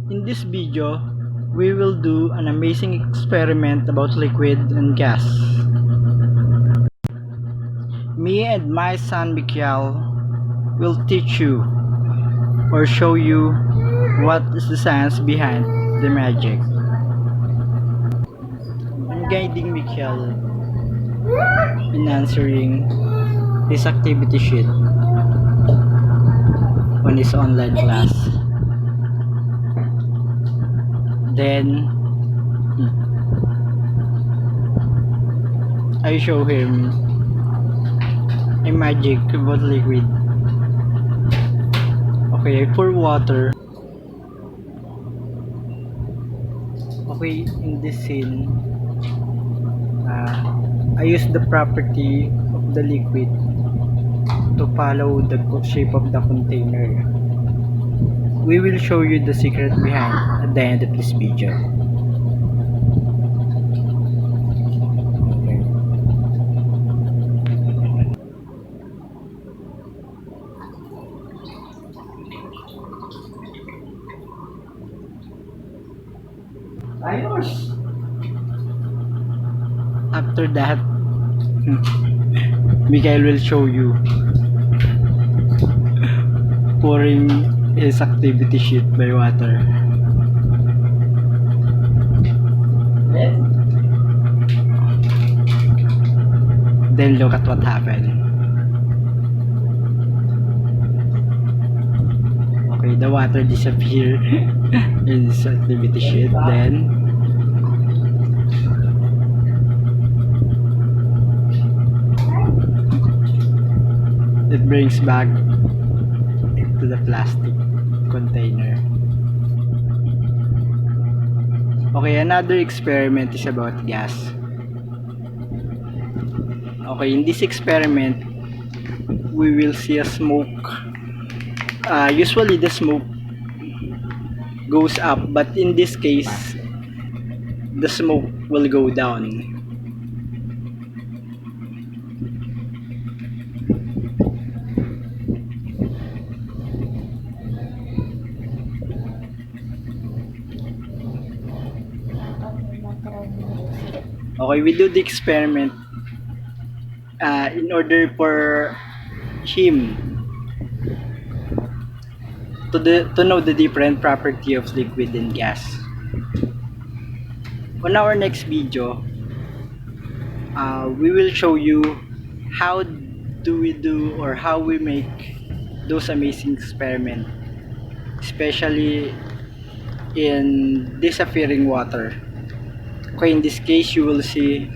In this video, we will do an amazing experiment about liquid and gas. Me and my son Mikhail will teach you or show you what is the science behind the magic. I'm guiding Mikhail in answering his activity sheet on his online class. Then I show him a magic about liquid. Okay, I pour water. Okay, in this scene, I use the property of the liquid to follow the shape of the container. We will show you the secret behind at the end of this video. Ayos! After that, Mikael will show you pouring his activity sheet by water. Then look at what happened. Okay, the water disappeared in his activity sheet. Then it brings back to the plastic container. Okay, another experiment is about gas. Okay, in this experiment, we will see a smoke. Usually the smoke goes up, but in this case, the smoke will go down. Okay, we do the experiment in order for him to know the different property of liquid and gas. On our next video, we will show you how do we do or how we make those amazing experiments, especially in disappearing water. Okay, in this case, you will see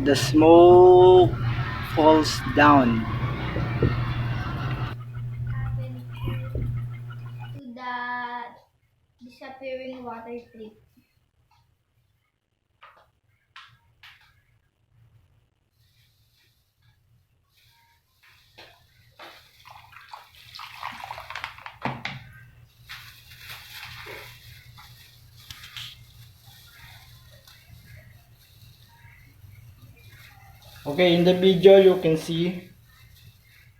the smoke falls down to the disappearing water trip. Okay, in the video you can see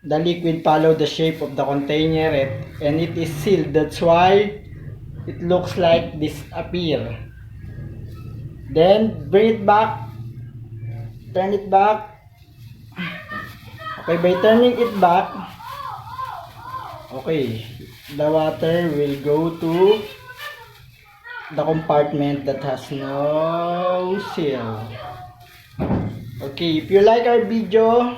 the liquid follow the shape of the container and it is sealed. That's why it looks like disappear. Then bring it back, turn it back. Okay, by turning it back, okay, the water will go to the compartment that has no seal. Okay, if you like our video,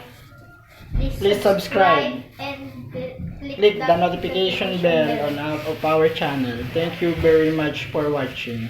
please subscribe and click the notification bell on our channel. Thank you very much for watching.